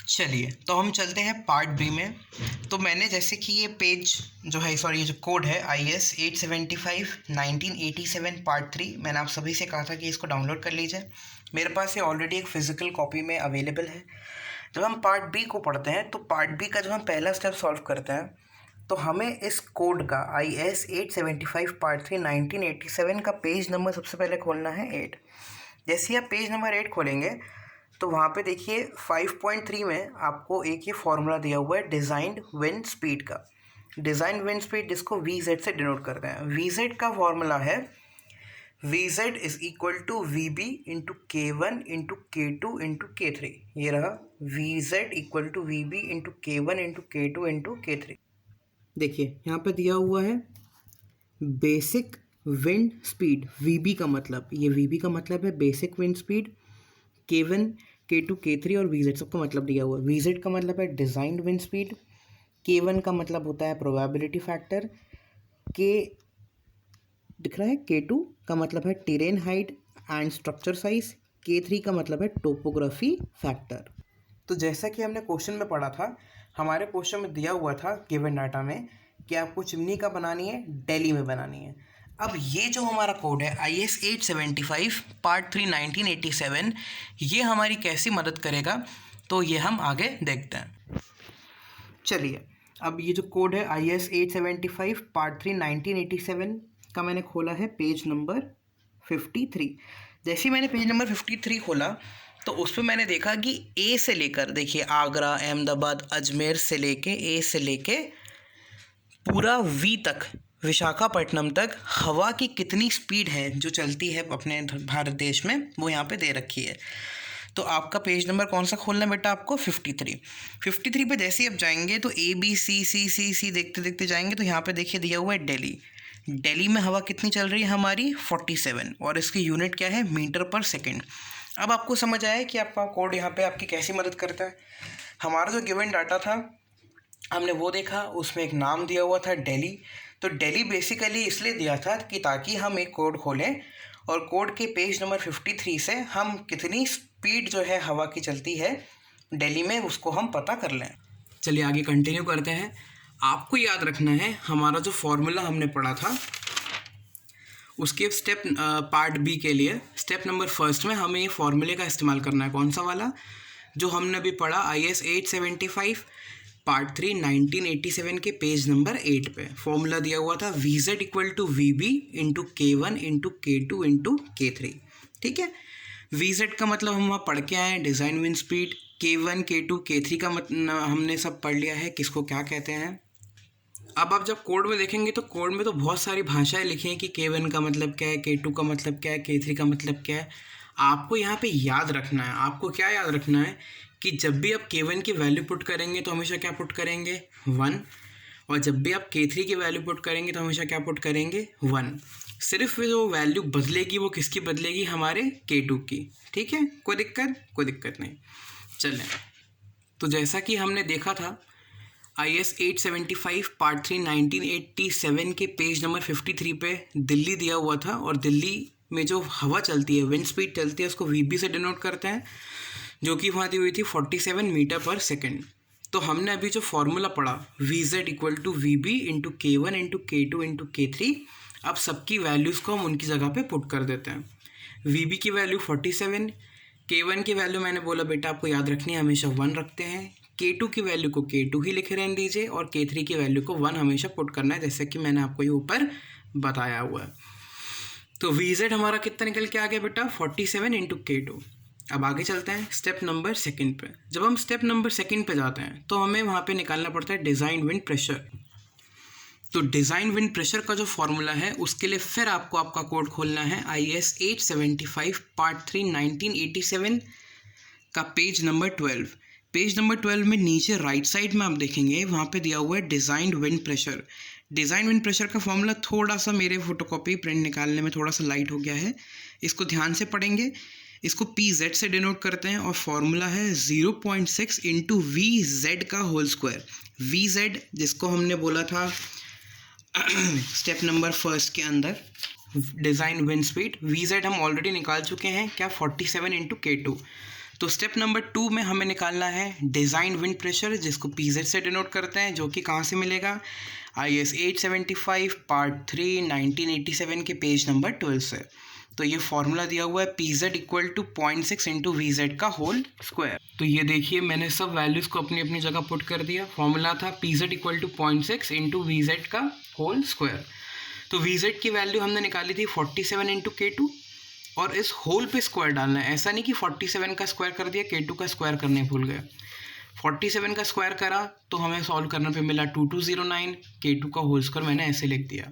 चलिए, तो हम चलते हैं पार्ट बी में। तो मैंने जैसे कि ये पेज जो है, सॉरी, ये जो कोड है IS 875 1987 पार्ट 3, मैंने आप सभी से कहा था कि इसको डाउनलोड कर लीजिए। मेरे पास ये ऑलरेडी एक फ़िज़िकल कॉपी में अवेलेबल है। जब हम पार्ट बी को पढ़ते हैं तो पार्ट बी का जब हम पहला स्टेप सॉल्व करते हैं तो हमें इस कोड का IS 875 पार्ट 3 1987 का पेज नंबर सबसे पहले खोलना है 8। जैसे ही आप पेज नंबर 8 खोलेंगे तो वहाँ पे देखिए 5.3 में आपको एक ये फॉर्मूला दिया हुआ है डिज़ाइंड विंड स्पीड का। डिज़ाइन विंड स्पीड जिसको VZ से डिनोट करते हैं। VZ का फॉर्मूला है VZ is equal to VB into K1 into K2 into K3। ये रहा VZ equal to VB into K1 into K2 into K3। देखिए यहाँ पे दिया हुआ है बेसिक विंड स्पीड। VB का मतलब, ये VB का मतलब है basic wind speed. K1, K2, K3 और VZ सबका मतलब दिया हुआ है। VZ का मतलब है डिज़ाइंड विंड स्पीड। K1 का मतलब होता है प्रोबेबिलिटी फैक्टर। K दिख रहा है, K2 का मतलब है terrain height and structure size. K3 का मतलब है टोपोग्राफी फैक्टर। तो जैसा कि हमने क्वेश्चन में पढ़ा था, हमारे क्वेश्चन में दिया हुआ था गिवन डाटा में कि आपको चिमनी का बनानी है, दिल्ली में बनानी है। अब ये जो हमारा कोड है IS 875 पार्ट 3 1987, ये हमारी कैसी मदद करेगा तो ये हम आगे देखते हैं। चलिए, अब ये जो कोड है IS 875 पार्ट 3 1987 का मैंने खोला है पेज नंबर 53। जैसे ही मैंने पेज नंबर 53 खोला तो उस पर मैंने देखा कि ए से लेकर, देखिए, आगरा, अहमदाबाद, अजमेर से लेके ए से लेके पूरा V तक, विशाखापट्टनम तक हवा की कितनी स्पीड है जो चलती है अपने भारत देश में, वो यहाँ पे दे रखी है। तो आपका पेज नंबर कौन सा खोलना है बेटा? आपको 53। 53 पे जैसे ही आप जाएंगे तो ABCCCC देखते देखते जाएंगे तो यहाँ पे देखिए दिया हुआ है दिल्ली। दिल्ली में हवा कितनी चल रही है हमारी? 47, और इसकी यूनिट क्या है? मीटर पर सेकेंड। अब आपको समझ आया कि आपका कोड यहाँ पे आपकी कैसी मदद करता है। हमारा जो गिवन डाटा था हमने वो देखा, उसमें एक नाम दिया हुआ था दिल्ली। तो दिल्ली बेसिकली इसलिए दिया था कि ताकि हम एक कोड खोलें और कोड के पेज नंबर 53 से हम कितनी स्पीड जो है हवा की चलती है दिल्ली में उसको हम पता कर लें। चलिए आगे कंटिन्यू करते हैं। आपको याद रखना है हमारा जो फॉर्मूला हमने पढ़ा था उसके स्टेप पार्ट बी के लिए स्टेप नंबर फर्स्ट में हमें ये फॉर्मूले का इस्तेमाल करना है। कौन सा वाला? जो हमने अभी पढ़ा IS 875 पार्ट 3 1987 के पेज नंबर 8 पे फॉर्मूला दिया हुआ था VZ equal to VB into K1 into K2 into K3। ठीक है, VZ का मतलब हम वहाँ पढ़ के आए हैं, design wind speed. K1, K2, K3 का मतलब हमने सब पढ़ लिया है, किसको क्या कहते हैं। अब आप जब कोड में देखेंगे तो कोड में तो बहुत सारी भाषाएं लिखी हैं कि K1 का मतलब क्या है, K2 का मतलब क्या है, K3 का मतलब क्या है। आपको यहाँ पे याद रखना है, आपको क्या याद रखना है कि जब भी आप K1 की वैल्यू पुट करेंगे तो हमेशा क्या पुट करेंगे? 1। और जब भी आप K3 की वैल्यू पुट करेंगे तो हमेशा क्या पुट करेंगे? 1। सिर्फ जो वैल्यू बदलेगी वो किसकी बदलेगी? हमारे K2 की। ठीक है, कोई दिक्कत नहीं। चलें, तो जैसा कि हमने देखा था IS 875 पार्ट 3 1987 के पेज नंबर 53 पे दिल्ली दिया हुआ था, और दिल्ली में जो हवा चलती है, विंड स्पीड चलती है, उसको VB से डिनोट करते हैं, जो कि वहाँ दी हुई थी 47 मीटर पर सेकेंड। तो हमने अभी जो फॉर्मूला पढ़ा VZ equal to VB into K1 into K2 into K3, अब सबकी वैल्यूज़ को हम उनकी जगह पे पुट कर देते हैं। VB की वैल्यू 47, K1 की वैल्यू मैंने बोला बेटा आपको याद रखनी है, हमेशा 1 रखते हैं। K2 की वैल्यू को K2 ही लिखे रहने दीजिए, और K3 की वैल्यू को 1 हमेशा पुट करना है, जैसे कि मैंने आपको ये ऊपर बताया हुआ है। तो VZ हमारा कितना निकल के आ गया बेटा? 47 इंटू K2। अब आगे चलते हैं स्टेप नंबर सेकंड पे। जब हम स्टेप नंबर सेकंड पे जाते हैं तो हमें वहाँ पे निकालना पड़ता है डिज़ाइन विंड प्रेशर। तो डिज़ाइन विंड प्रेशर का जो फॉर्मूला है उसके लिए फिर आपको आपका कोड खोलना है IS 875 पार्ट 3 1987 का पेज नंबर 12। पेज नंबर 12 में नीचे राइट साइड में आप देखेंगे वहाँ पे दिया हुआ है design wind pressure. Design wind pressure का फॉर्मूला थोड़ा सा मेरे फोटोकॉपी प्रिंट निकालने में थोड़ा सा लाइट हो गया है, इसको ध्यान से पढ़ेंगे। इसको PZ से डिनोट करते हैं और फॉर्मूला है 0.6 इंटू VZ का होल स्क्वायर। VZ जिसको हमने बोला था स्टेप नंबर फर्स्ट के अंदर डिज़ाइन विंड स्पीड, VZ हम ऑलरेडी निकाल चुके हैं, क्या? 47 इंटू K2। तो स्टेप नंबर 2 में हमें निकालना है डिज़ाइन विंड प्रेशर, जिसको PZ से डिनोट करते हैं, जो कि कहाँ से मिलेगा, IS 875 पार्ट 3 1987 के पेज नंबर 12 से। तो ये फॉर्मूला दिया हुआ है PZ equal to 0.6 into VZ का होल स्क्वायर। तो ये देखिए मैंने सब वैल्यूज़ को अपनी अपनी जगह पुट कर दिया। फॉर्मूला था PZ equal to 0.6 into VZ का होल स्क्वायर। तो VZ की वैल्यू हमने निकाली थी 47 इंटू K2, और इस होल पे स्क्वायर डालना है। ऐसा नहीं कि 47 का स्क्वायर कर दिया, K2 का स्क्वायर करने भूल गए। 47 का स्क्वायर करा तो हमें सॉल्व करने पे मिला 2209, K2 का होल स्क्वायर मैंने ऐसे लिख दिया।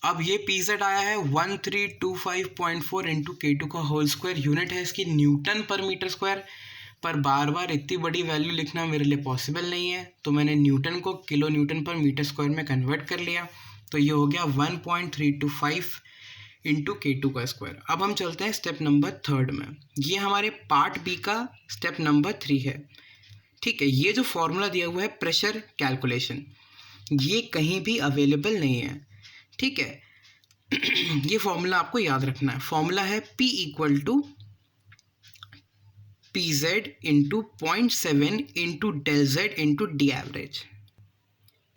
अब ये PZ आया है 1325.4 इंटू K2 का होल स्क्वायर। यूनिट है इसकी न्यूटन पर मीटर स्क्वायर, पर बार बार इतनी बड़ी वैल्यू लिखना मेरे लिए पॉसिबल नहीं है, तो मैंने न्यूटन को किलो न्यूटन पर मीटर स्क्वायर में कन्वर्ट कर लिया। तो ये हो गया 1.325 इंटू K2 का स्क्वायर। अब हम चलते हैं स्टेप नंबर 3 में। ये हमारे पार्ट बी का स्टेप नंबर 3 है। ठीक है, ये जो फॉर्मूला दिया हुआ है प्रेशर कैलकुलेशन, ये कहीं भी अवेलेबल नहीं है। ठीक है, ये फॉर्मूला आपको याद रखना है। फॉर्मूला है P equal to PZ into 0.7 into del Z into D average.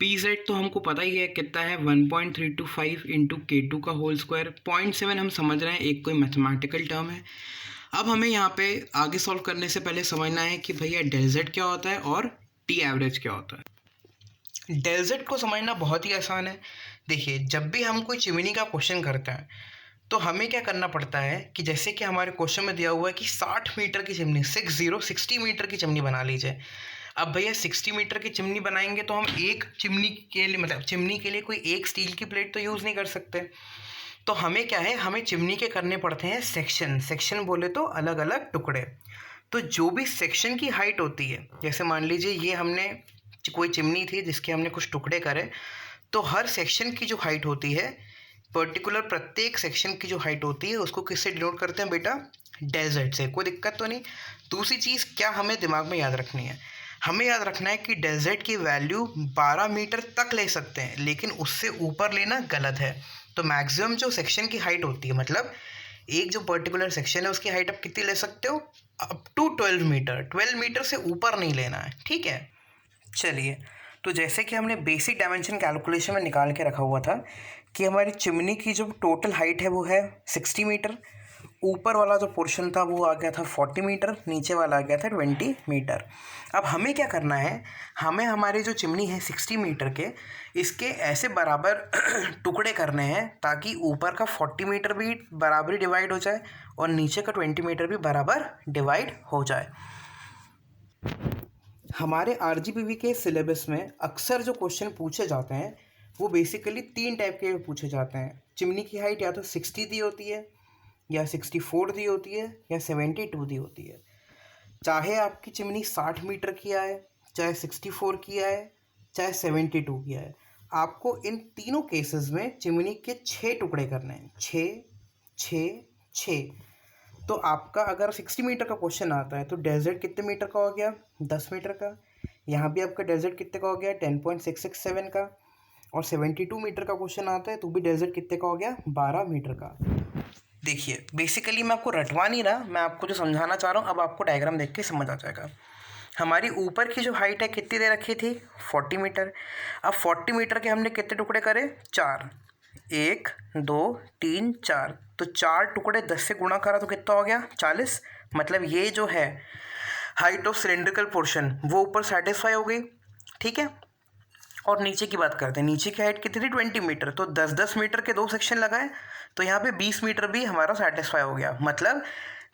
PZ तो हमको पता ही है कितना है, 1.325 इंटू K2 का होल स्क्वायर। 0.7 हम समझ रहे हैं एक कोई मैथमेटिकल टर्म है। अब हमें यहाँ पे आगे सॉल्व करने से पहले समझना है कि भैया डेल Z क्या होता है और टी एवरेज क्या होता है। डेल Z को समझना बहुत ही आसान है। देखिए, जब भी हम कोई चिमनी का क्वेश्चन करते हैं तो हमें क्या करना पड़ता है कि जैसे कि हमारे क्वेश्चन में दिया हुआ है कि 60 मीटर की चिमनी 60 मीटर की चिमनी बना लीजिए। अब भैया 60 मीटर की चिमनी बनाएंगे तो हम एक चिमनी के लिए, मतलब चिमनी के लिए कोई एक स्टील की प्लेट तो यूज़ नहीं कर सकते। तो हमें क्या है, हमें चिमनी के करने पड़ते हैं सेक्शन बोले तो अलग अलग टुकड़े। तो जो भी सेक्शन की हाइट होती है, जैसे मान लीजिए ये हमने कोई चिमनी थी जिसके हमने कुछ टुकड़े करे, तो हर सेक्शन की जो हाइट होती है, पर्टिकुलर प्रत्येक सेक्शन की जो हाइट होती है, उसको किससे डिनोट करते हैं बेटा, डेल Z से। कोई दिक्कत तो नहीं। दूसरी चीज़ क्या हमें दिमाग में याद रखनी है, हमें याद रखना है कि डेल Z की वैल्यू 12 मीटर तक ले सकते हैं, लेकिन उससे ऊपर लेना गलत है। तो मैक्सिमम जो सेक्शन की हाइट होती है, मतलब एक जो पर्टिकुलर सेक्शन है उसकी हाइट आप कितनी ले सकते हो, अप टू 12 मीटर। 12 मीटर से ऊपर नहीं लेना है। ठीक है, चलिए। तो जैसे कि हमने बेसिक डायमेंशन कैलकुलेशन में निकाल के रखा हुआ था कि हमारी चिमनी की जो टोटल हाइट है वो है 60 मीटर। ऊपर वाला जो पोर्शन था वो आ गया था 40 मीटर, नीचे वाला आ गया था 20 मीटर। अब हमें क्या करना है, हमें हमारी जो चिमनी है 60 मीटर के, इसके ऐसे बराबर टुकड़े करने हैं ताकि ऊपर का 40 मीटर भी बराबरी डिवाइड हो जाए और नीचे का 20 मीटर भी बराबर डिवाइड हो जाए। हमारे RGPV के सिलेबस में अक्सर जो क्वेश्चन पूछे जाते हैं वो बेसिकली 3 टाइप के पूछे जाते हैं। चिमनी की हाइट या तो 60 दी होती है, या 64 दी होती है, या 72 दी होती है। चाहे आपकी चिमनी 60 मीटर की आए, चाहे 64 की आए, चाहे 72 की आए, आपको इन तीनों केसेस में चिमनी के 6 टुकड़े करने हैं। 6 6 6। तो आपका अगर 60 मीटर का क्वेश्चन आता है तो डेल Z कितने मीटर का हो गया, 10 मीटर का। यहाँ भी आपका डेल Z कितने का हो गया, 10.667 का। और 72 मीटर का क्वेश्चन आता है तो भी डेल Z कितने का हो गया, 12 मीटर का। देखिए, बेसिकली मैं आपको रटवा नहीं रहा, मैं आपको जो समझाना चाह रहा हूँ अब आपको डायग्राम देख के समझ आ जाएगा। हमारी ऊपर की जो हाइट है कितनी दे रखी थी, 40 मीटर। अब 40 मीटर के हमने कितने टुकड़े करे, 4। 1 2 3 4। तो 4 टुकड़े 10 से गुणा करा तो कितना हो गया, 40। मतलब ये जो है हाइट ऑफ सिलेंड्रिकल पोर्शन वो ऊपर सेटिस्फाई हो गई। ठीक है, और नीचे की बात करते हैं। नीचे की हाइट कितनी थी, 20 मीटर। तो 10-10 मीटर के 2 सेक्शन लगाए तो यहाँ पे 20 मीटर भी हमारा सेटिस्फाई हो गया। मतलब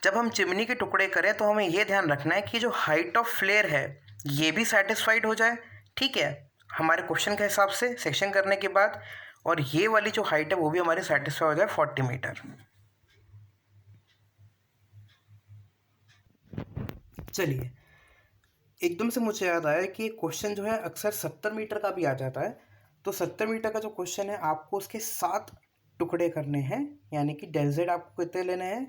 जब हम चिमनी के टुकड़े करें तो हमें ये ध्यान रखना है कि जो हाइट ऑफ फ्लेयर है ये भी सेटिस्फाइड हो जाए। ठीक है, हमारे क्वेश्चन के हिसाब से सेक्शन करने के बाद, और ये वाली जो हाइट है वो भी हमारी सेटिस्फाई हो जाए 40 मीटर। चलिए, एकदम से मुझे याद आया कि एक क्वेश्चन जो है अक्सर 70 मीटर का भी आ जाता है। तो 70 मीटर का जो क्वेश्चन है आपको उसके 7 टुकड़े करने हैं, यानी कि डेल Z आपको कितने लेना है,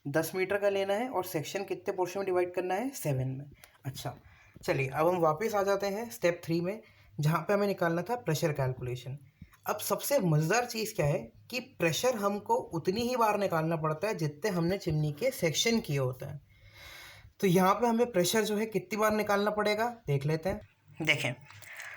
10 मीटर का लेना है, और सेक्शन कितने पोर्शन में डिवाइड करना है, 7 में। अच्छा, चलिए अब हम वापस आ जाते हैं स्टेप 3 में, जहाँ पे हमें निकालना था प्रेशर कैलकुलेशन। अब सबसे मज़ेदार चीज़ क्या है कि प्रेशर हमको उतनी ही बार निकालना पड़ता है जितने हमने चिमनी के सेक्शन किए होते हैं। तो यहाँ पे हमें प्रेशर जो है कितनी बार निकालना पड़ेगा देख लेते हैं। देखें,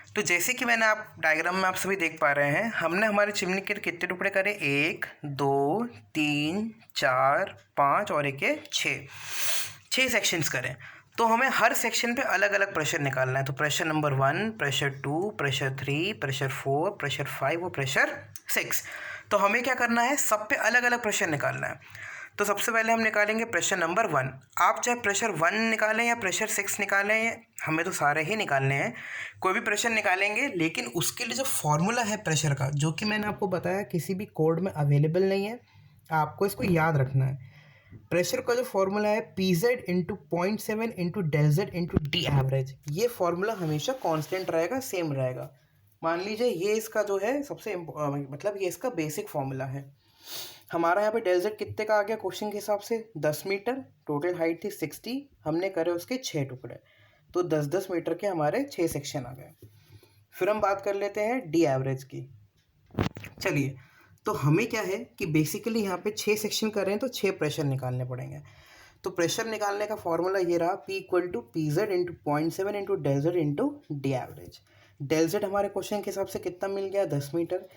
तो जैसे कि मैंने आप डायग्राम में आप सभी देख पा रहे हैं, हमने हमारे चिमनी के कितने टुकड़े करे, 1 2 3 4 5 और एक 6 सेक्शंस करें। तो हमें हर सेक्शन पे अलग अलग प्रेशर निकालना है। तो pressure number 1, pressure 2, pressure 3, pressure 4, pressure 5 और प्रेशर 6। तो हमें क्या करना है, सब पे अलग अलग प्रेशर निकालना है। तो सबसे पहले हम निकालेंगे प्रेशर नंबर 1। आप चाहे प्रेशर 1 निकालें या प्रेशर 6 निकालें, हमें तो सारे ही निकालने हैं, कोई भी प्रेशर निकालेंगे। लेकिन उसके लिए जो फॉर्मूला है प्रेशर का, जो कि मैंने आपको बताया किसी भी कोड में अवेलेबल नहीं है, आपको इसको याद रखना है। प्रेशर का जो फॉर्मूला है PZ into 0.7 into del Z into D average, ये फॉर्मूला हमेशा कांस्टेंट रहेगा, सेम रहेगा। मान लीजिए ये इसका जो है सबसे मतलब ये इसका बेसिक फॉर्मूला है। हमारा यहाँ पे डेल जेड कितने का आ गया क्वेश्चन के हिसाब से, 10 मीटर, टोटल हाइट थी 60, हमने करे उसके 6 टुकड़े, तो 10-10 मीटर के हमारे 6 सेक्शन आ गए। फिर हम बात कर लेते हैं डी एवरेज की। चलिए, तो हमें क्या है कि बेसिकली यहाँ पे 6 सेक्शन कर रहे हैं तो 6 प्रेशर निकालने पड़ेंगे। तो प्रेशर निकालने का फॉर्मूला ये रहा, P equal to PZ into 0.7 into del Z into D average. Del Z हमारे क्वेश्चन के हिसाब से कितना मिल गया, 10 मीटर।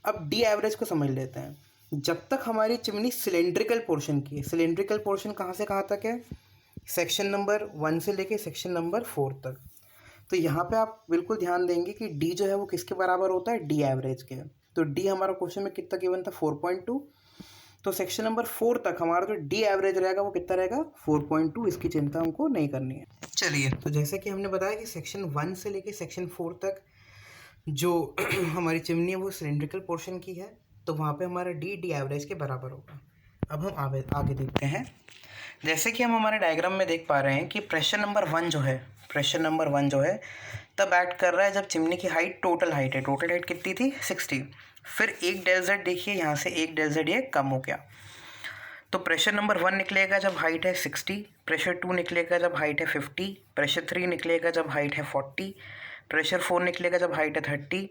अब डी एवरेज को समझ लेते हैं। जब तक हमारी चिमनी सिलेंड्रिकल पोर्शन की है, सिलेंड्रिकल पोर्शन कहाँ से कहाँ तक है, सेक्शन नंबर 1 से लेके सेक्शन नंबर 4 तक। तो यहाँ पे आप बिल्कुल ध्यान देंगे कि डी जो है वो किसके बराबर होता है, डी एवरेज के। तो डी हमारा क्वेश्चन में कितना गिवन था, 4.2। तो सेक्शन नंबर 4 तक हमारा जो डी एवरेज रहेगा वो कितना रहेगा, 4.2। इसकी चिंता हमको नहीं करनी है। चलिए, तो जैसे कि हमने बताया कि सेक्शन 1 से लेके सेक्शन 4 तक जो हमारी चिमनी है वो सिलेंड्रिकल पोर्शन की है, तो वहाँ पे हमारा डी एवरेज के बराबर होगा। अब हम आगे देखते हैं। जैसे कि हम हमारे डायग्राम में देख पा रहे हैं कि प्रेशर नंबर 1 जो है तब एक्ट कर रहा है जब चिमनी की हाइट, टोटल हाइट कितनी थी, 60। फिर एक डेल जेड, देखिए यहाँ से एक डेल जेड ये कम हो गया। तो प्रेशर नंबर 1 निकलेगा जब हाइट है 60, प्रेशर 2 निकलेगा जब हाइट है 50, प्रेशर 3 निकलेगा जब हाइट है 40, प्रेशर 4 निकलेगा जब हाइट है 30,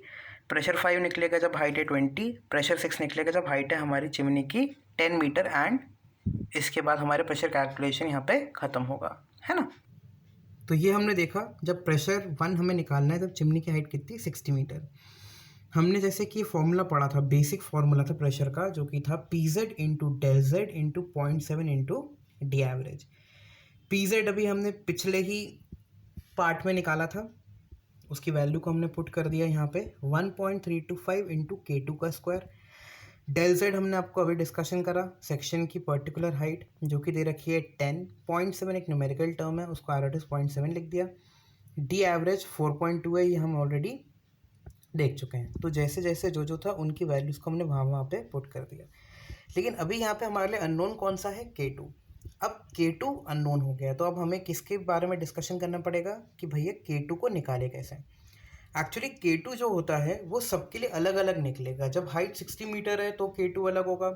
प्रेशर 5 निकलेगा जब हाइट है 20, प्रेशर 6 निकलेगा जब हाइट है हमारी चिमनी की 10 मीटर। एंड इसके बाद हमारे प्रेशर कैलकुलेशन यहाँ पे ख़त्म होगा, है ना। तो ये हमने देखा, जब प्रेशर 1 हमें निकालना है तब चिमनी की हाइट कितनी, 60 मीटर। हमने जैसे कि फॉर्मूला पढ़ा था, बेसिक फॉर्मूला था प्रेशर का, जो कि था PZ into del Z into 0.7 into D average. PZ अभी हमने पिछले ही पार्ट में निकाला था, उसकी वैल्यू को हमने पुट कर दिया यहाँ पे 1.325 इंटू K2 का स्क्वायर। डेल जेड हमने आपको अभी डिस्कशन करा, सेक्शन की पर्टिकुलर हाइट जो कि दे रखी है 10.7, एक न्यूमेरिकल टर्म है, उसको आर 0.7 लिख दिया। डी एवरेज 4.2 है, ये हम ऑलरेडी देख चुके हैं। तो जैसे जैसे जो था उनकी वैल्यूज़ को हमने वहाँ पे पुट कर दिया। लेकिन अभी यहाँ पे हमारे लिए अननोन कौन सा है, K2। अब K2 अननोन हो गया, तो अब हमें किसके बारे में डिस्कशन करना पड़ेगा कि भैया K2 को निकाले कैसे। एक्चुअली K2 जो होता है वो सबके लिए अलग अलग निकलेगा। जब हाइट 60 मीटर है तो K2 अलग होगा,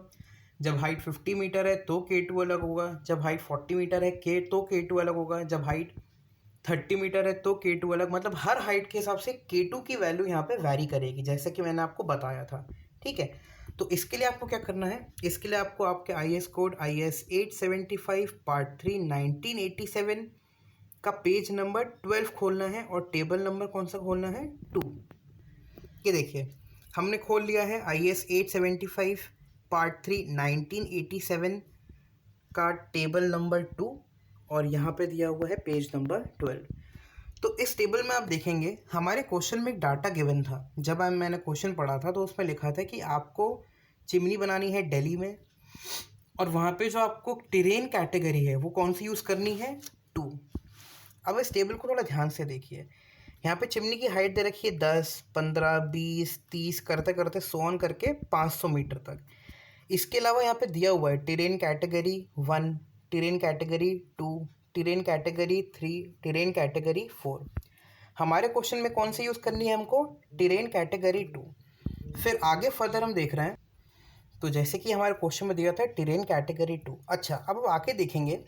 जब हाइट 50 मीटर है तो K2 अलग होगा, जब हाइट 40 मीटर है तो K2 अलग होगा, जब हाइट 30 मीटर है तो K2 अलग। मतलब हर हाइट के हिसाब से K2 की वैल्यू यहाँ पे वैरी करेगी, जैसे कि मैंने आपको बताया था, ठीक है। तो इसके लिए आपको क्या करना है, इसके लिए आपको आपके IS कोड IS 875 पार्ट 3 1987 का पेज नंबर 12 खोलना है और टेबल नंबर कौन सा खोलना है, 2। ये देखिए हमने खोल लिया है IS 875 पार्ट 3 1987 का टेबल नंबर 2, और यहाँ पे दिया हुआ है पेज नंबर 12। तो इस टेबल में आप देखेंगे हमारे क्वेश्चन में एक डाटा गिवन था। जब मैंने क्वेश्चन पढ़ा था तो उसमें लिखा था कि आपको चिमनी बनानी है दिल्ली में, और वहाँ पे जो आपको टेरेन कैटेगरी है वो कौन सी यूज़ करनी है, 2। अब इस टेबल को थोड़ा ध्यान से देखिए, यहाँ पे चिमनी की हाइट दे रखी है 10, 15, 20, 30 करते करते सोन करके 500 मीटर तक। इसके अलावा यहाँ पे दिया हुआ है terrain category 1, terrain category 2, terrain category 3, terrain category 4। हमारे क्वेश्चन में कौन सी यूज़ करनी है हमको, टेरेन कैटेगरी 2। फिर आगे फर्दर हम देख रहे हैं, तो जैसे कि हमारे क्वेश्चन में दिया था टेरेन कैटेगरी 2। अच्छा, अब आके देखेंगे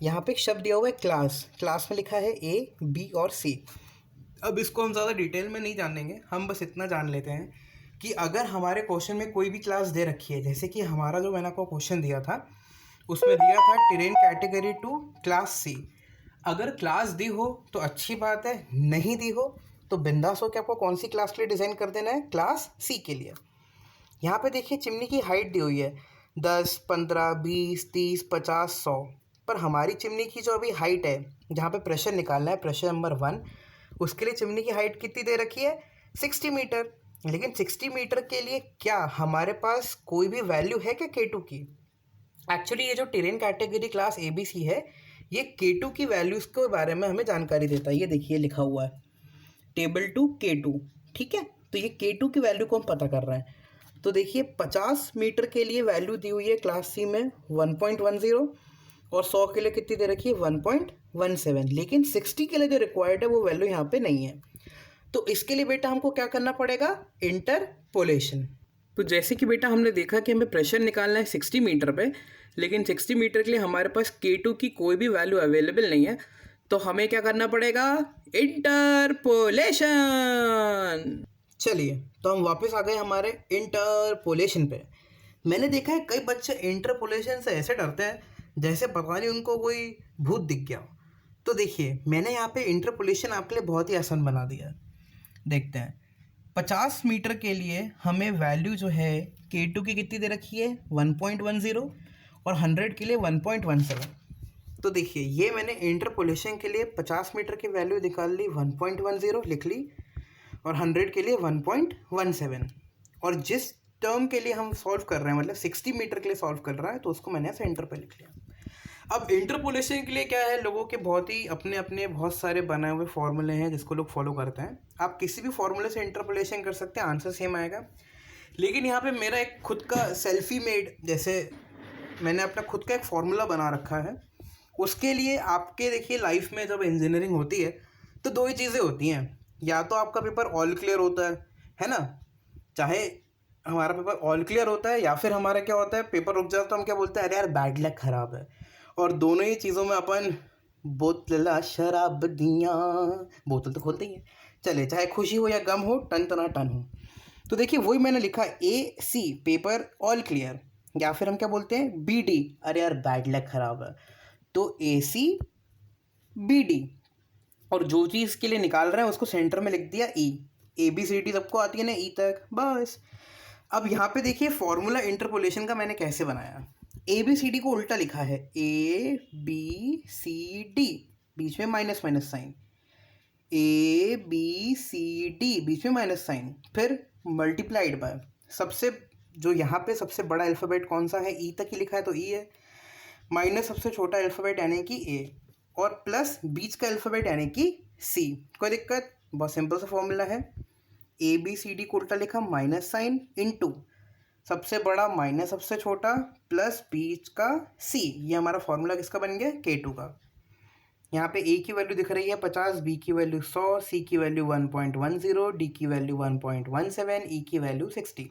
यहाँ पे एक शब्द दिया हुआ है क्लास में लिखा है A, B और C। अब इसको हम ज़्यादा डिटेल में नहीं जानेंगे, हम बस इतना जान लेते हैं कि अगर हमारे क्वेश्चन में कोई भी क्लास दे रखी है, जैसे कि हमारा जो मैंने आपको क्वेश्चन दिया था उसमें दिया था टेरेन कैटेगरी 2 क्लास C, अगर क्लास दी हो तो अच्छी बात है, नहीं दी हो तो बिंदास हो कि आपको कौन सी क्लास के लिए डिज़ाइन कर देना है, क्लास सी के लिए। यहाँ पे देखिए चिमनी की हाइट दी हुई है 10, 15, 20, 30, 50, 100। पर हमारी चिमनी की जो अभी हाइट है, जहाँ पे प्रेशर निकालना है, प्रेशर नंबर 1, उसके लिए चिमनी की हाइट कितनी दे रखी है, 60 मीटर। लेकिन 60 मीटर के लिए क्या हमारे पास कोई भी वैल्यू है क्या K2 की? एक्चुअली ये जो टेरेन कैटेगरी क्लास ABC है, ये K2 की वैल्यूज़ के बारे में हमें जानकारी देता है। ये देखिए लिखा हुआ है टेबल टू K2, ठीक है। तो ये K2 की वैल्यू को हम पता कर रहे हैं। तो देखिए 50 मीटर के लिए वैल्यू दी हुई है क्लास सी में 1.10, और 100 के लिए कितनी दे रखी है 1.17। लेकिन 60 के लिए जो रिक्वायर्ड है वो वैल्यू यहाँ पे नहीं है। तो इसके लिए बेटा हमको क्या करना पड़ेगा, इंटरपोलेशन। तो जैसे कि बेटा हमने देखा कि हमें प्रेशर निकालना है 60 मीटर पे, लेकिन 60 मीटर के लिए हमारे पास K2 की कोई भी वैल्यू अवेलेबल नहीं है। तो हमें क्या करना पड़ेगा, इंटरपोलेशन। चलिए तो हम वापस आ गए हमारे इंटरपोलेशन पे। मैंने देखा है कई बच्चे इंटरपोलेशन से ऐसे डरते हैं जैसे पता नहीं उनको कोई भूत दिख गया। तो देखिए मैंने यहाँ पे इंटरपोलेशन आपके लिए बहुत ही आसान बना दिया। देखते हैं 50 मीटर के लिए हमें वैल्यू जो है K2 की कितनी दे रखी है 1.10, और 100 के लिए 1.17। तो देखिए ये मैंने इंटरपोलेशन के लिए 50 मीटर की वैल्यू निकाल ली, 1.10 लिख ली, और 100 के लिए 1.17। और जिस टर्म के लिए हम सॉल्व कर रहे हैं, मतलब 60 मीटर के लिए सॉल्व कर रहा है, तो उसको मैंने सेंटर पे लिख लिया। अब इंटरपोलेशन के लिए क्या है, लोगों के बहुत ही अपने अपने बहुत सारे बनाए हुए फॉर्मूले हैं जिसको लोग फॉलो करते हैं। आप किसी भी फॉर्मूले से इंटरपोलेशन कर सकते हैं, आंसर सेम आएगा। लेकिन यहाँ पे मेरा एक खुद का सेल्फी मेड, जैसे मैंने अपना खुद का एक फॉर्मूला बना रखा है। उसके लिए आपके देखिए लाइफ में जब इंजीनियरिंग होती है तो दो ही चीज़ें होती हैं, या तो आपका पेपर ऑल क्लियर होता है ना, चाहे हमारा पेपर ऑल क्लियर होता है, या फिर हमारा क्या होता है पेपर रुक जाता है तो हम क्या बोलते हैं, अरे यार बैड लक खराब है। और दोनों ही चीज़ों में अपन बोतला शराब दिया, बोतल तो खोलते ही हैं। चले चाहे खुशी हो या गम हो, टन तना टन हो। तो देखिए वही मैंने लिखा AC पेपर ऑल क्लियर, या फिर हम क्या बोलते हैं BD, अरे यार बैड लक खराब है। तो AC BD, और जो चीज़ के लिए निकाल रहे हैं उसको सेंटर में लिख दिया E। ABCD सबको आती है ना E तक, बस। अब यहाँ पे देखिए फॉर्मूला इंटरपोलेशन का मैंने कैसे बनाया। ABCD को उल्टा लिखा है, ABCD, बीच में माइनस माइनस साइन, ABCD, बीच में माइनस साइन, फिर मल्टीप्लाइड बाय सबसे, जो यहाँ पे सबसे बड़ा अल्फ़ाबेट कौन सा है, E तक ही लिखा है तो E है, माइनस सबसे छोटा अल्फ़ाबेट यानी कि A, और प्लस बीच का अल्फ़ाबेट यानी कि C। कोई दिक्कत, बहुत सिंपल सा फॉर्मूला है। ABCD को उल्टा लिखा, माइनस साइन इनटू सबसे बड़ा माइनस सबसे छोटा प्लस बीच का C। ये हमारा फॉर्मूला किसका बन गया, K2 का। यहाँ पे A की वैल्यू दिख रही है 50, B की वैल्यू 100, C की वैल्यू 1.10, D की वैल्यू 1.17, E की वैल्यू 60।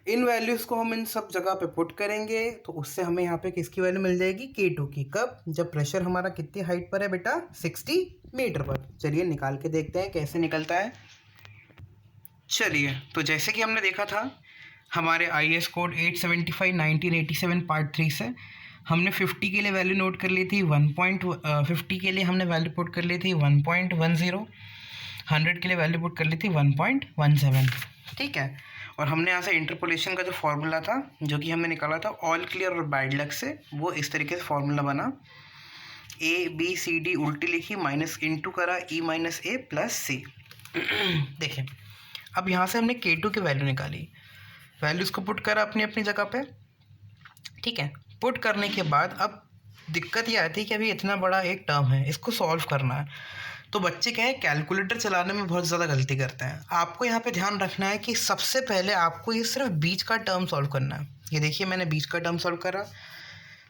इन वैल्यूज़ को हम इन सब जगह पे पुट करेंगे तो उससे हमें यहाँ पे किसकी वैल्यू मिल जाएगी, K2 की। कब, जब प्रेशर हमारा कितनी हाइट पर है बेटा, 60 मीटर पर। चलिए निकाल के देखते हैं कैसे निकलता है। चलिए तो जैसे कि हमने देखा था हमारे IS कोड 875 1987 पार्ट 3 से हमने 50 के लिए वैल्यू नोट कर ली थी 50 के लिए हमने वैल्यू पुट कर ली थी 1.10, 100 के लिए वैल्यू पुट कर ली थी 1.17, ठीक है। और हमने यहाँ से इंटरपोलेशन का जो फॉर्मूला था जो कि हमने निकाला था ऑल क्लियर और बैड लक से, वो इस तरीके से फॉर्मूला बना, ABCD उल्टी लिखी, माइनस इंटू करा E minus A plus C। देखें अब यहाँ से हमने K2 की वैल्यू निकाली, वैल्यूज़ को पुट करा अपनी अपनी जगह पे, ठीक है। पुट करने के बाद अब दिक्कत ये आती है कि अभी इतना बड़ा एक टर्म है, इसको सॉल्व करना है। तो बच्चे क्या है कैलकुलेटर चलाने में बहुत ज़्यादा गलती करते हैं। आपको यहाँ पे ध्यान रखना है कि सबसे पहले आपको ये सिर्फ बीच का टर्म सॉल्व करना है। ये देखिए मैंने बीच का टर्म सॉल्व करा।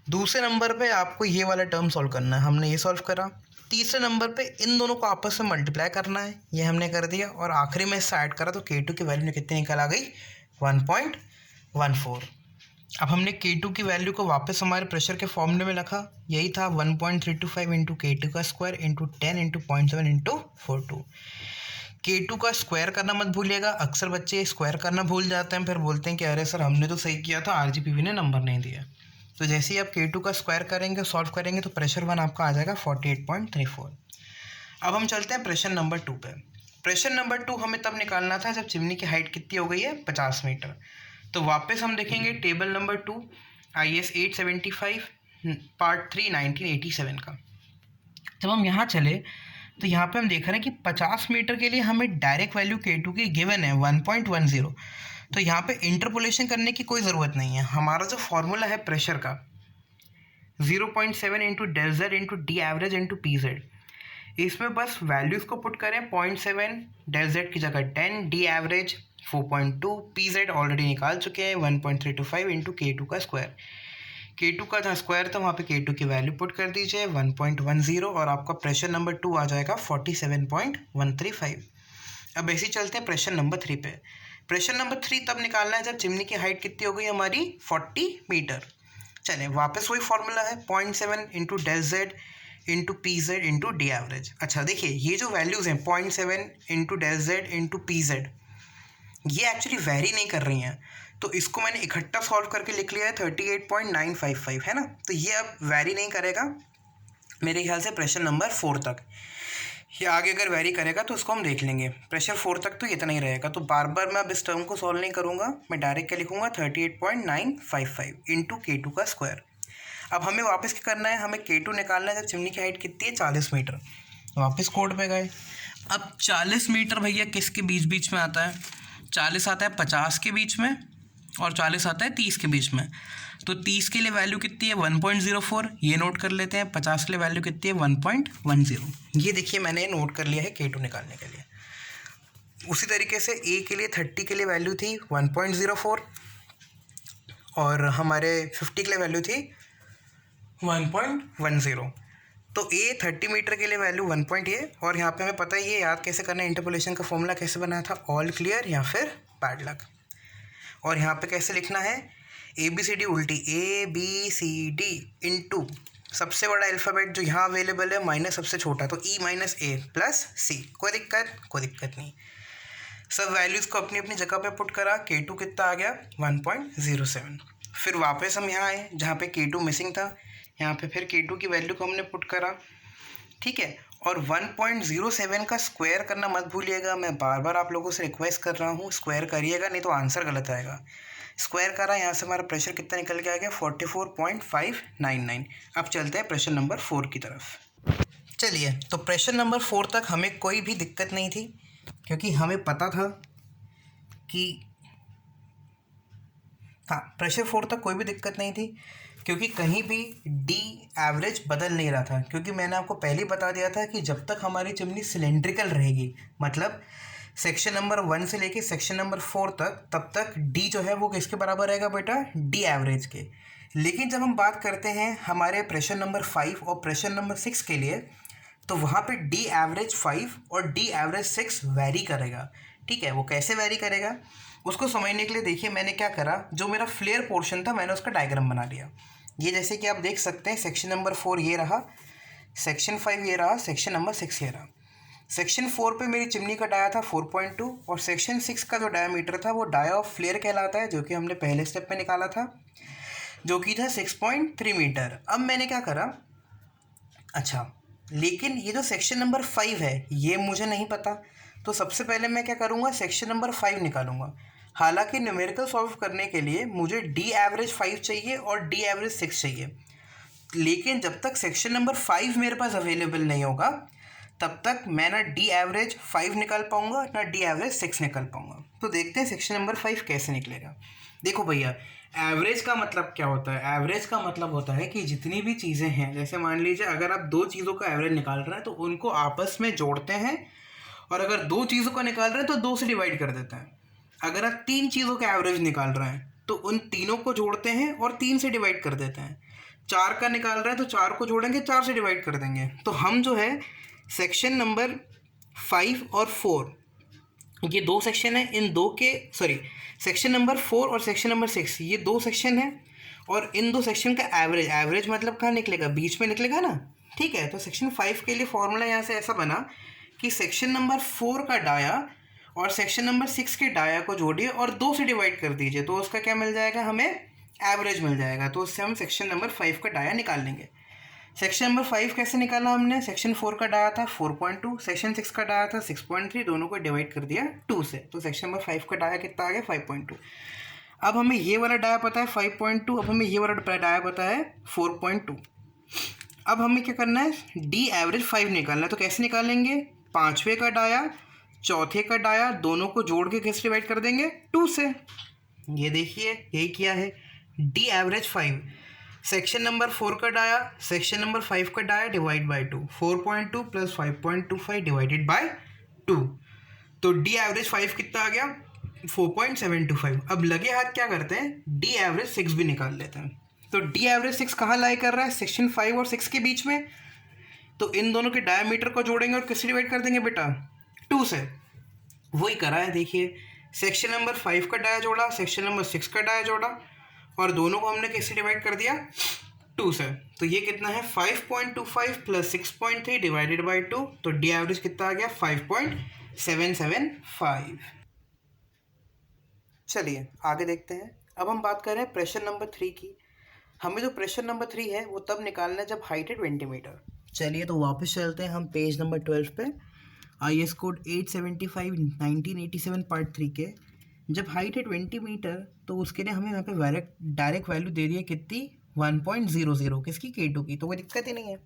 दूसरे नंबर पे आपको ये वाला टर्म सॉल्व करना है, हमने ये सॉल्व करा। तीसरे नंबर पे इन दोनों को आपस में मल्टीप्लाई करना है, ये हमने कर दिया। और आखिरी में इससे ऐड करा तो K2 की वैल्यू कितनी निकल आ गई, 1.14। अब हमने K2 की वैल्यू को वापस हमारे प्रेशर के फॉर्मूले में रखा, यही था 1.325 इंटू K2 का square into 10 into 0.7 into 42। K2 का स्क्वायर करना मत भूलिएगा, अक्सर बच्चे स्क्वायर करना भूल जाते हैं, फिर बोलते हैं कि अरे सर हमने तो सही किया था, RGPV ने नंबर नहीं दिया। तो जैसे ही आप K2 का स्क्वायर करेंगे, सॉल्व करेंगे, तो प्रेशर 1 आपका आ जाएगा 48.34। अब हम चलते हैं प्रेशर नंबर 2 पे। प्रेशर नंबर 2 हमें तब निकालना था जब चिमनी की हाइट कितनी हो गई है, 50 मीटर। तो वापस हम देखेंगे टेबल नंबर 2 IS 875 पार्ट 3 1987 का। जब हम यहाँ चले तो यहाँ पे हम देख रहे हैं कि 50 मीटर के लिए हमें डायरेक्ट वैल्यू K2 की गिवन है 1.10। तो यहाँ पे इंटरपोलेशन करने की कोई ज़रूरत नहीं है। हमारा जो फॉर्मूला है प्रेशर का 0.7 into del Z into D average into P Z, इसमें बस वैल्यूज़ को पुट करें। 0.7 डेल जेड की जगह 10, D average 4.2, P Z already निकाल चुके हैं 1.325 इंटू K2 का स्क्वायर। K2 का जहाँ स्क्वायर था वहाँ पे K2 की वैल्यू पुट कर दीजिए 1.10 और आपका प्रेशर नंबर 2 आ जाएगा 47.135। अब ऐसे ही चलते हैं प्रेशर नंबर 3 पे। प्रेशर नंबर 3 तब निकालना है जब चिमनी की हाइट कितनी हो गई हमारी, 40 मीटर। चलें वापस वही फॉर्मूला है 0.7 into del Z into P Z into D average. अच्छा देखिए ये जो वैल्यूज़ हैं 0.7 into del Z into P Z, ये एक्चुअली वेरी नहीं कर रही हैं। तो इसको मैंने इकट्ठा सॉल्व करके लिख लिया है 38.955, है ना। तो ये अब वेरी नहीं करेगा मेरे ख्याल से प्रेशर नंबर 4 तक। ये आगे अगर वेरी करेगा तो उसको हम देख लेंगे। प्रेशर 4 तक तो इतना ही रहेगा। तो बार बार मैं अब इस टर्म को सॉल्व नहीं करूँगा, मैं डायरेक्ट क्या लिखूँगा 38.955 इंटू K2 का स्क्वायर। अब हमें वापस क्या करना है, हमें K2 निकालना है जब चिमनी की हाइट कितनी है, 40 मीटर। वापस कोड पे गए। अब 40 मीटर भैया किसके बीच बीच में आता है, 40 आता है 50 के बीच में और 40 आता है 30 के बीच में। तो 30 के लिए वैल्यू कितनी है 1.04, ये नोट कर लेते हैं। 50 के लिए वैल्यू कितनी है 1.10। ये देखिए मैंने नोट कर लिया है K2 निकालने के लिए। उसी तरीके से A के लिए 30 के लिए वैल्यू थी 1.04 और हमारे 50 के लिए वैल्यू थी 1.10। तो A 30 मीटर के लिए वैल्यू 1.8 और यहाँ पे हमें पता है ये याद कैसे करना है, इंटरपोलेशन का फॉर्मूला कैसे बनाया था, ऑल क्लियर या फिर बैड लक। और यहाँ पे कैसे लिखना है, ABCD उल्टी ABCD इंटू सबसे बड़ा अल्फ़ाबेट जो यहाँ अवेलेबल है माइनस सबसे छोटा, तो E minus A plus C। कोई दिक्कत नहीं। सब वैल्यूज़ को अपनी अपनी जगह पे पुट करा। K2 कितना आ गया 1.07। फिर वापस हम यहाँ आए जहाँ पे K2 मिसिंग था, यहाँ पे फिर K2 की वैल्यू को हमने पुट करा, ठीक है। और 1.07 का स्क्वायर करना मत भूलिएगा। मैं बार बार आप लोगों से रिक्वेस्ट कर रहा हूँ, स्क्वायर करिएगा नहीं तो आंसर गलत आएगा। स्क्वायर करा, यहाँ से हमारा प्रेशर कितना निकल के आ गया 44.599। अब चलते हैं प्रेशर नंबर 4 की तरफ। चलिए तो प्रेशर नंबर 4 तक हमें कोई भी दिक्कत नहीं थी क्योंकि हमें पता था कि हाँ, प्रेशर 4 तक कोई भी दिक्कत नहीं थी क्योंकि कहीं भी डी एवरेज बदल नहीं रहा था। क्योंकि मैंने आपको पहले ही बता दिया था कि जब तक हमारी चिमनी सिलेंड्रिकल रहेगी, मतलब सेक्शन नंबर 1 से लेके सेक्शन नंबर 4 तक, तब तक डी जो है वो किसके बराबर रहेगा बेटा, डी एवरेज के। लेकिन जब हम बात करते हैं हमारे प्रेशर नंबर 5 और प्रेशर नंबर 6 के लिए, तो वहाँ पे डी एवरेज 5 और डी एवरेज 6 वेरी करेगा, ठीक है। वो कैसे वेरी करेगा उसको समझने के लिए देखिए मैंने क्या करा, जो मेरा फ्लेयर पोर्शन था मैंने उसका डायग्राम बना लिया। ये जैसे कि आप देख सकते हैं सेक्शन नंबर 4 ये रहा, सेक्शन 5 ये रहा, सेक्शन नंबर 6 ये रहा। सेक्शन 4 पे मेरी चिमनी का डाया था 4.2 और सेक्शन 6 का जो डायामीटर था वो डाया ऑफ फ्लेयर कहलाता है, जो कि हमने पहले स्टेप में निकाला था, जो कि था 6.3 मीटर। अब मैंने क्या करा, अच्छा लेकिन ये जो सेक्शन नंबर 5 है ये मुझे नहीं पता, तो सबसे पहले मैं क्या करूँगा, सेक्शन नंबर 5 निकालूंगा। हालांकि न्यूमेरिकल सॉल्व करने के लिए मुझे डी एवरेज 5 चाहिए और डी एवरेज 6 चाहिए, लेकिन जब तक सेक्शन नंबर 5 मेरे पास अवेलेबल नहीं होगा तब तक मैं ना डी एवरेज 5 निकाल पाऊँगा ना डी एवरेज 6 निकाल पाऊँगा। तो देखते हैं सेक्शन नंबर 5 कैसे निकलेगा। देखो भैया एवरेज का मतलब क्या होता है, एवरेज का मतलब होता है कि जितनी भी चीज़ें हैं, जैसे मान लीजिए अगर आप 2 चीज़ों का एवरेज निकाल रहे हैं तो उनको आपस में जोड़ते हैं, और अगर 2 चीज़ों का निकाल रहे हैं तो 2 से डिवाइड कर देते हैं। अगर आप 3 चीज़ों का एवरेज निकाल रहे हैं तो उन तीनों को जोड़ते हैं और 3 से डिवाइड कर देते हैं। 4 का निकाल रहे हैं तो 4 को जोड़ेंगे, 4 से डिवाइड कर देंगे। तो हम जो है सेक्शन नंबर 5 और 4 ये 2 सेक्शन है, इन 2 के सेक्शन नंबर 4 और सेक्शन नंबर 6 ये 2 सेक्शन है, और इन 2 सेक्शन का एवरेज मतलब कहाँ निकलेगा, बीच में निकलेगा ना, ठीक है। तो सेक्शन 5 के लिए फॉर्मूला यहाँ से ऐसा बना कि सेक्शन नंबर 4 का डाया और सेक्शन नंबर 6 के डाया को जोड़िए और 2 से डिवाइड कर दीजिए, तो उसका क्या मिल जाएगा हमें एवरेज मिल जाएगा। तो उससे हम सेक्शन नंबर 5 का डाया निकाल लेंगे। सेक्शन नंबर 5 कैसे निकाला हमने, सेक्शन 4 का डाया था 4.2, सेक्शन 6 का डाया था 6.3, दोनों को डिवाइड कर दिया 2 से, तो सेक्शन नंबर 5 का डाया कितना आ गया 5.2। अब हमें ये वाला डाया पता है 5.2, अब हमें ये वाला डाया पता है 4.2। अब हमें क्या करना है, डी एवरेज 5 निकालना है। तो कैसे निकालेंगे, पाँचवें का डाया चौथे का डाया दोनों को जोड़ के कैसे डिवाइड कर देंगे 2 से। ये देखिए यही किया है, डी एवरेज 5, सेक्शन नंबर 4 का डाया सेक्शन नंबर 5 का dia divide by 2, 4.2 plus 5.25 divided by 2, तो डी एवरेज 5 कितना आ गया 4.725। अब लगे हाथ क्या करते हैं, डी एवरेज 6 भी निकाल लेते हैं। तो डी एवरेज 6 कहाँ लाई कर रहा है, सेक्शन 5 और 6 के बीच में, तो इन दोनों के डायमीटर को जोड़ेंगे और किससे डिवाइड कर देंगे बेटा 2 से। वही करा है, देखिए सेक्शन नंबर 5 का डाया जोड़ा, सेक्शन नंबर 6 का डाया जोड़ा, और दोनों को हमने कैसे डिवाइड कर दिया 2 से। तो ये कितना है 5.25 प्लस 6.3 डिवाइडेड बाई 2, तो डी एवरेज कितना आ गया 5.775। चलिए आगे देखते हैं। अब हम बात कर रहे हैं प्रेशर नंबर 3 की। हमें जो प्रेशर नंबर 3 है वो तब निकालना है जब हाइट है 20 मीटर। चलिए तो वापस चलते हैं हम पेज नंबर 12 पे, IS कोड 875 1987 पार्ट 3 के। जब हाइट है 20 मीटर तो उसके लिए हमें यहाँ पे डायरेक्ट वैल्यू दे दी है कितनी 1.00 किसकी K2 की, तो कोई दिक्कत ही नहीं है।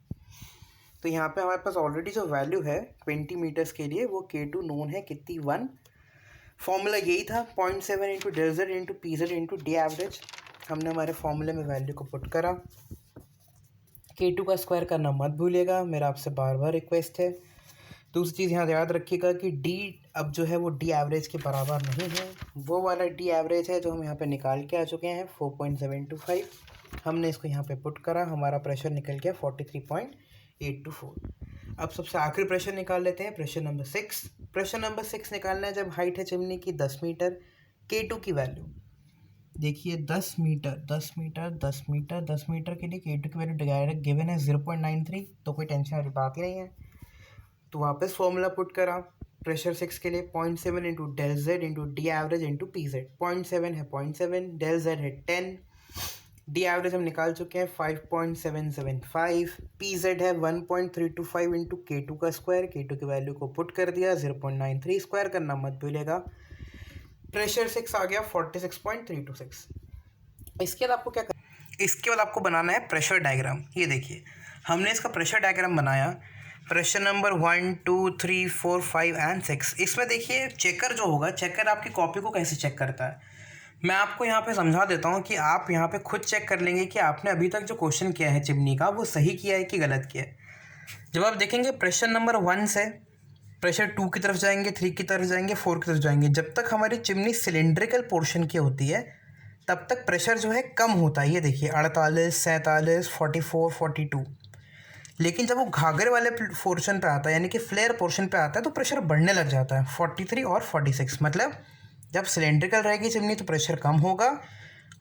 तो यहाँ पे हमारे पास ऑलरेडी जो वैल्यू है 20 मीटर्स के लिए वो K2 नोन है कितनी 1। फॉर्मूला यही था 0.7 into del Z into P Z into D average. हमने हमारे फॉर्मूले में वैल्यू को पुट करा। K2 का स्क्वायर करना मत भूलिएगा, मेरा आपसे बार बार रिक्वेस्ट है। दूसरी चीज़ यहाँ याद रखिएगा कि डी अब जो है वो डी एवरेज के बराबर नहीं है, वो वाला डी एवरेज है जो हम यहाँ पे निकाल के आ चुके हैं 4.725। हमने इसको यहाँ पे पुट करा, हमारा प्रेशर निकल गया 43.824। अब सबसे आखिरी प्रेशर निकाल लेते हैं, प्रेशर नंबर 6। प्रेशर नंबर 6 निकालना है जब हाइट है चिमनी की 10 मीटर। K2 की वैल्यू देखिए 10 मीटर 10 मीटर 10 मीटर 10 मीटर के लिए K2 की वैल्यू डायरेक्ट गिवन है 0.93, तो कोई टेंशन वाली बात ही नहीं है। तो वापस फॉर्मूला पुट करा प्रेशर 6 के लिए 0.7 into del Z into D average into P Z. 0.7 है 0.7, डेल जेड है 10, डी एवरेज हम निकाल चुके हैं 5.775, पी जेड है 1.325 इंटू K2 का स्क्वायर। K2 की वैल्यू को पुट कर दिया 0.93, स्क्वायर करना मत भूलिएगा। प्रेशर 6 आ गया 46.326। इसके बाद आपको क्या करना, इसके बाद आपको बनाना है प्रेशर डायग्राम। ये देखिए हमने इसका प्रेशर डायग्राम बनाया, प्रेशर नंबर 1 2 3 4 5 एंड 6। इसमें देखिए चेकर जो होगा, चेकर आपकी कॉपी को कैसे चेक करता है मैं आपको यहाँ पे समझा देता हूँ कि आप यहाँ पे खुद चेक कर लेंगे कि आपने अभी तक जो क्वेश्चन किया है चिमनी का वो सही किया है कि गलत किया है। जब आप देखेंगे प्रेशर नंबर 1 से प्रेशर 2 की तरफ जाएंगे, 3 की तरफ जाएंगे, 4 की तरफ जाएंगे, जब तक हमारी चिमनी सिलेंड्रिकल पोर्शन की होती है तब तक प्रेशर जो है कम होता है। ये देखिए 48 47 44 42। लेकिन जब वो घाघरे वाले पोर्शन पे आता है यानी कि फ्लेयर पोर्शन पे आता है तो प्रेशर बढ़ने लग जाता है 43 और 46। मतलब जब सिलेंड्रिकल रहेगी चिमनी तो प्रेशर कम होगा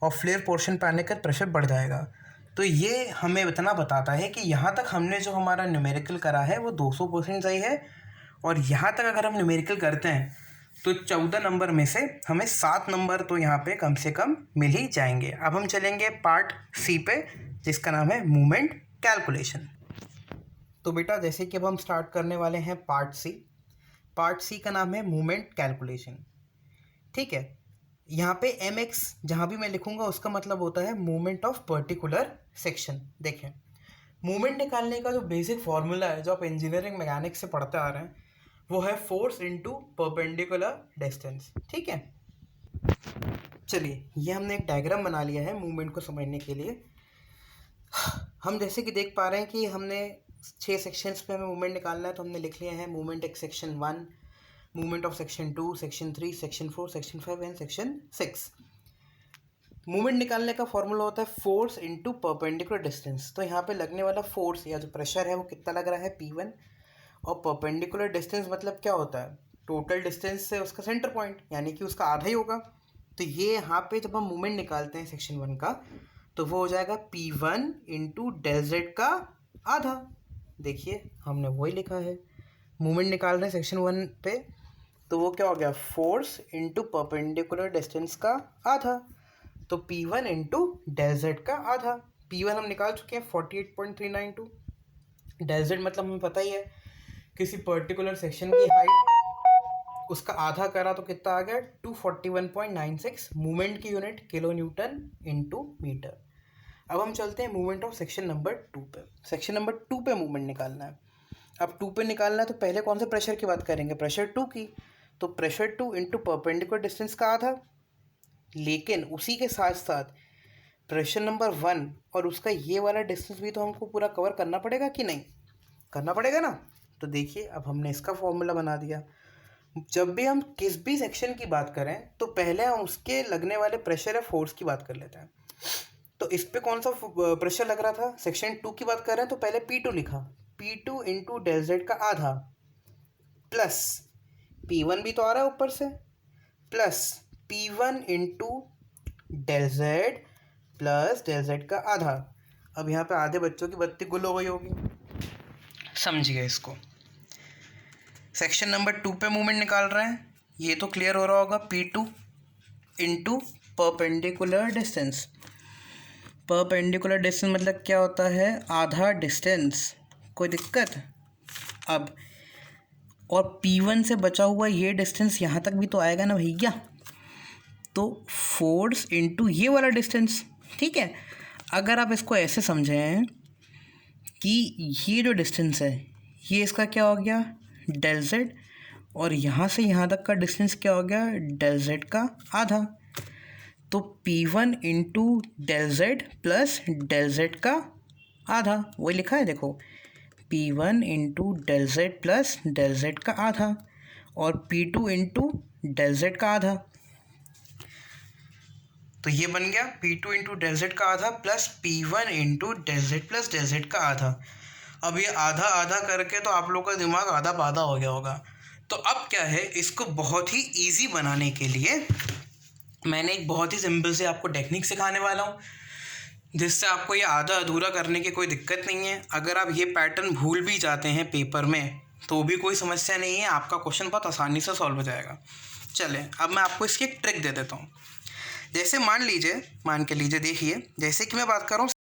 और फ्लेयर पोर्शन पे आने का प्रेशर बढ़ जाएगा। तो ये हमें इतना बताता है कि यहाँ तक हमने जो हमारा न्यूमेरिकल करा है वो 200% सही है, और यहाँ तक अगर हम न्यूमेरिकल करते हैं तो 14 नंबर में से हमें 7 नंबर तो यहाँ पे कम से कम मिल ही जाएंगे। अब हम चलेंगे पार्ट सी पे जिसका नाम है मूवमेंट कैलकुलेशन। तो बेटा जैसे कि अब हम स्टार्ट करने वाले हैं पार्ट सी। पार्ट सी का नाम है मूवमेंट कैलकुलेशन, ठीक है। यहाँ पे mx जहाँ भी मैं लिखूंगा उसका मतलब होता है मूवमेंट ऑफ पर्टिकुलर सेक्शन। देखें मूवमेंट निकालने का जो बेसिक फॉर्मूला है जो आप इंजीनियरिंग मैकेनिक्स से पढ़ते आ रहे हैं वो है फोर्स इनटू परपेंडिकुलर डिस्टेंस, ठीक है। चलिए ये हमने एक डायग्राम बना लिया है मूवमेंट को समझने के लिए। हम जैसे कि देख पा रहे हैं कि हमने 6 सेक्शंस पे हमें मूवमेंट निकालना है, तो हमने लिख लिया है मूवमेंट एक section 1, movement of section 2, section 3, section 4, section 5 and section 6। Movement निकालने का फॉर्मूला होता है फोर्स इनटू परपेंडिकुलर डिस्टेंस। तो यहाँ पे लगने वाला फोर्स या जो प्रेशर है वो कितना लग रहा है P1, और परपेंडिकुलर डिस्टेंस मतलब क्या होता है टोटल डिस्टेंस से उसका सेंटर पॉइंट यानी कि उसका आधा ही होगा। तो ये यहाँ पे जब हम मूवमेंट निकालते हैं सेक्शन 1 का तो वो हो जाएगा P1 इंटू डेल जेड का आधा। देखिए हमने वही लिखा है, मूवमेंट निकाल रहे हैं सेक्शन 1 पे तो वो क्या हो गया फोर्स इनटू परपेंडिकुलर डिस्टेंस का आधा। तो P1 इंटू डेल जेड का आधा। P1 हम निकाल चुके हैं 48.392। डेल जेड मतलब हमें पता ही है किसी पर्टिकुलर सेक्शन की हाइट, उसका आधा करा तो कितना आ गया 241.96। मूवमेंट की unit kilonewton into metre. अब हम चलते हैं मूवमेंट ऑफ सेक्शन नंबर 2 पे। सेक्शन नंबर 2 पे मूवमेंट निकालना है। अब 2 पे निकालना है तो पहले कौन से प्रेशर की बात करेंगे, प्रेशर 2 की। तो प्रेशर 2 इंटू परपेंडिकुलर डिस्टेंस का आधा। लेकिन उसी के साथ साथ प्रेशर नंबर 1 और उसका ये वाला डिस्टेंस भी तो हमको पूरा कवर करना पड़ेगा कि नहीं, करना पड़ेगा ना। तो देखिए अब हमने इसका फॉर्मूला बना दिया। जब भी हम किस भी सेक्शन की बात करें तो पहले हम उसके लगने वाले प्रेशर या फोर्स की बात कर लेते हैं। तो इस पे कौन सा प्रेशर लग रहा था, सेक्शन 2 की बात कर रहे हैं तो पहले P2 लिखा। P2 इंटू डेल जेड का आधा प्लस P1 भी तो आ रहा है ऊपर से, plus P1 into del Z plus del Z का आधा। अब यहाँ पे आधे बच्चों की बत्ती गुल हो गई होगी, समझिए इसको। सेक्शन नंबर 2 पे मूवमेंट निकाल रहे हैं, ये तो क्लियर हो रहा होगा। P2 into perpendicular distance. Perpendicular distance मतलब क्या होता है, आधा डिस्टेंस। कोई दिक्कत? अब और P1 से बचा हुआ ये डिस्टेंस यहाँ तक भी तो आएगा ना भैया, तो फोर्स इंटू ये वाला डिस्टेंस। ठीक है, अगर आप इसको ऐसे समझें कि ये जो डिस्टेंस है ये इसका क्या हो गया डेल जेड, और यहाँ से यहाँ तक का डिस्टेंस क्या हो गया डेल जेड का आधा। तो P1 into del Z plus del Z का आधा, वही लिखा है देखो, P1 into del Z plus del Z का आधा, और P2 इंटू डेल जेड का आधा। तो ये बन गया P2 इंटू डेल जेड का आधा plus P1 into del Z plus del Z का आधा। अब ये आधा आधा करके तो आप लोग का दिमाग आधा पाधा हो गया होगा। तो अब क्या है, इसको बहुत ही ईजी बनाने के लिए मैंने एक बहुत ही सिंपल से आपको टेक्निक सिखाने वाला हूँ, जिससे आपको ये आधा अधूरा करने की कोई दिक्कत नहीं है। अगर आप ये पैटर्न भूल भी जाते हैं पेपर में तो भी कोई समस्या नहीं है, आपका क्वेश्चन बहुत आसानी से सॉल्व हो जाएगा। चलें अब मैं आपको इसकी एक ट्रिक दे देता हूँ। जैसे मान के लीजिए, देखिए जैसे कि मैं बात कर रहा हूँ